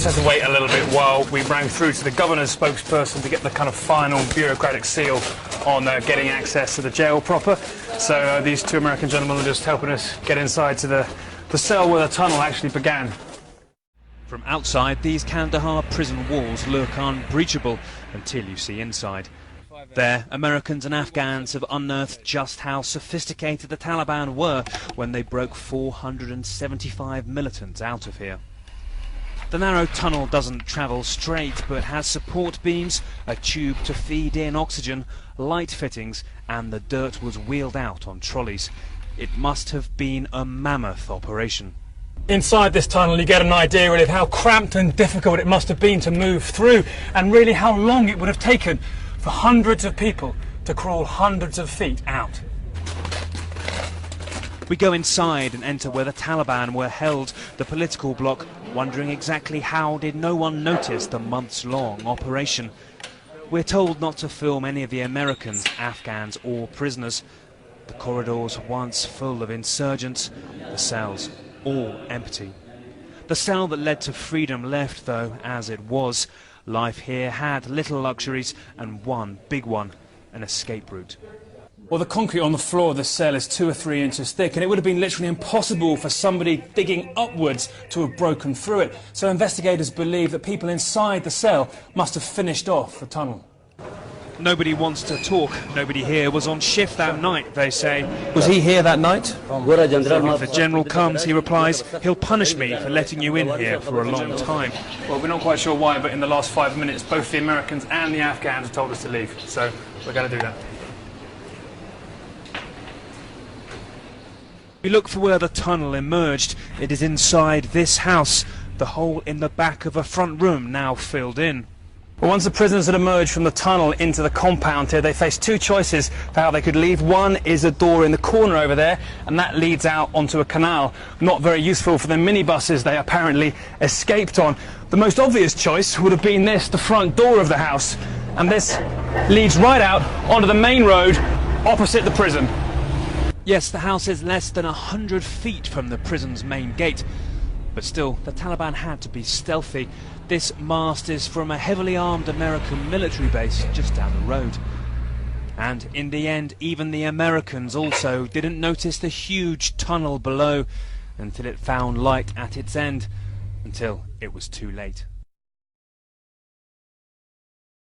just had to wait a little bit while we rang through to the governor's spokesperson to get the kind of final bureaucratic seal on getting access to the jail proper. So these two American gentlemen are just helping us get inside to the cell where the tunnel actually began. From outside, these Kandahar prison walls look unbreachable until you see inside. There, Americans and Afghans have unearthed just how sophisticated the Taliban were when they broke 475 militants out of here. The narrow tunnel doesn't travel straight, but has support beams, a tube to feed in oxygen, light fittings, and the dirt was wheeled out on trolleys. It must have been a mammoth operation. Inside this tunnel you get an idea really of how cramped and difficult it must have been to move through, and really how long it would have taken for hundreds of people to crawl hundreds of feet out. We go inside and enter where the Taliban were held, the political bloc, wondering exactly how did no one notice the months-long operation. We're told not to film any of the Americans, Afghans or prisoners. The corridors once full of insurgents, the cells all empty. The cell that led to freedom left, though, as it was. Life here had little luxuries, and one big one, an escape route. Well, the concrete on the floor of the cell is 2 or 3 inches thick, and it would have been literally impossible for somebody digging upwards to have broken through it. So investigators believe that people inside the cell must have finished off the tunnel. Nobody wants to talk. Nobody here was on shift that night, they say. Was he here that night? If the general comes, he replies, he'll punish me for letting you in here for a long time. Well, we're not quite sure why, but in the last 5 minutes, both the Americans and the Afghans have told us to leave. So we're going to do that. We look for where the tunnel emerged. It is inside this house, the hole in the back of a front room now filled in. Well, once the prisoners had emerged from the tunnel into the compound here, they faced 2 choices for how they could leave. One is a door in the corner over there, and that leads out onto a canal. Not very useful for the minibuses they apparently escaped on. The most obvious choice would have been this, the front door of the house, and this leads right out onto the main road opposite the prison. Yes, the house is less than 100 feet from the prison's main gate, but still, the Taliban had to be stealthy. This mast is from a heavily armed American military base just down the road. And in the end, even the Americans also didn't notice the huge tunnel below until it found light at its end, until it was too late.